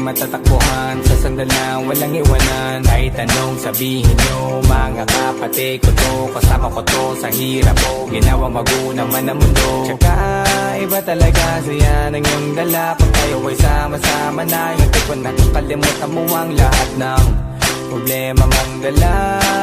matatakbuhan sa sandalang walang iwanan. Kahit anong sabihin nyo, mga kapatid ko to, kasama ko to sa hirap ko, ginawang magulang man ang mundo. Tsaka iba talaga saya ng iyong dala, pag tayo ay sama-sama na. Yung tipo nakakalimutan mo ang lahat ng problema mang dala.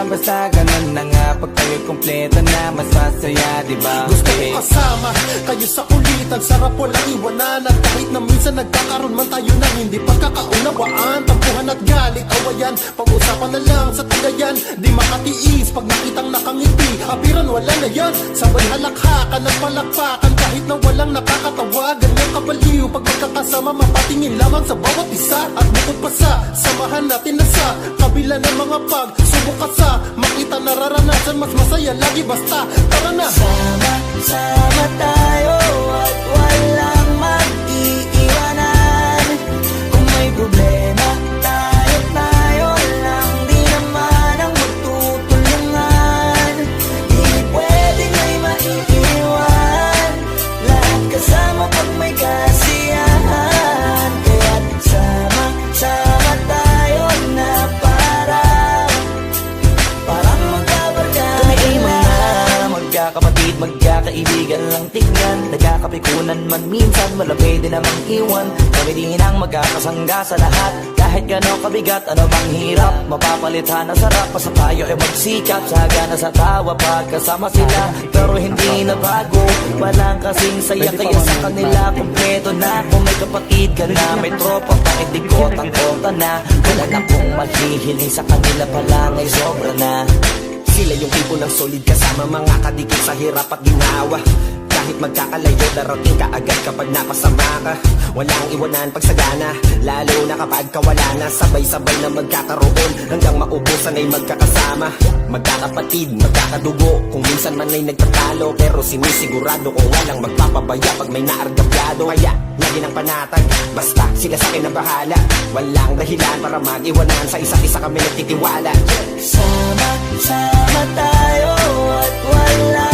Basta ganun na nga, pag tayo'y kumpleto na, mas masaya, diba? Gusto ko kasama kayo sa kulitan, sarap walang iwanan. At kahit na minsan nagkakaroon man tayo ng hindi pagkakaunawaan, tampuhan at galit, awayan, pag-usapan na lang sa tagayan. Di makatiis pag nakitang nakangiti, apiran wala na yan. Sabay halakhakan at palakpakan kahit na walang nakakatawa. Ganyan kabaliw pag magkakasama, mapatingin lamang sa bawat isa. At bukod pa sa samahan natin na sa kabila ng mga pagsubok ka sa makita nararanasan, mas masaya lagi basta tara na. Sama tayo at walang mag-iiwanan. Kung may problema tayo lang, di naman ang magtutulungan. Di pwedeng may maiiwan, lahat kasama pag may kasiyahan. Kaya't sama tayo na parang magkabarkada. Kami ay mga magkakapatid, magkakaibigan lang tingnan. Nagkakapikunan man minsan, malapit din namang iwan. Kami din ang magkakasangga sa lahat. Kahit gano'ng kabigat, ano bang hirap, mapapalitan na sarap. Basta tayo ay magsikap, sagana sa tawa pagkasama sila. Pero hindi na bago, walang kasing saya. Kaya sa kanila kumpleto na. Kung may kapatid ka na, may tropa, kahit ikot ang kota na. Wala na kong maghihiling sa kanila pala, ay sobra na. Sila yung tipo ng solid kasama, mga kadikit sa hirap at ginawa. Kahit magkakalayo, darating ka agad kapag napasama ka. Walang iwanan pag sagana, lalo na kapag kawala na. Sabay-sabay na magkakaroon, hanggang maubusan ay magkakasama. Magkakapatid, magkakadugo, kung minsan man ay nagtatalo, pero sinisigurado kung walang magpapabaya pag may naargabyado. Kaya, lagi ng panatag, basta sila sa akin ang bahala. Walang dahilan para mag-iwanan, sa isa't isa kami nagtitiwala. Sama tayo at wala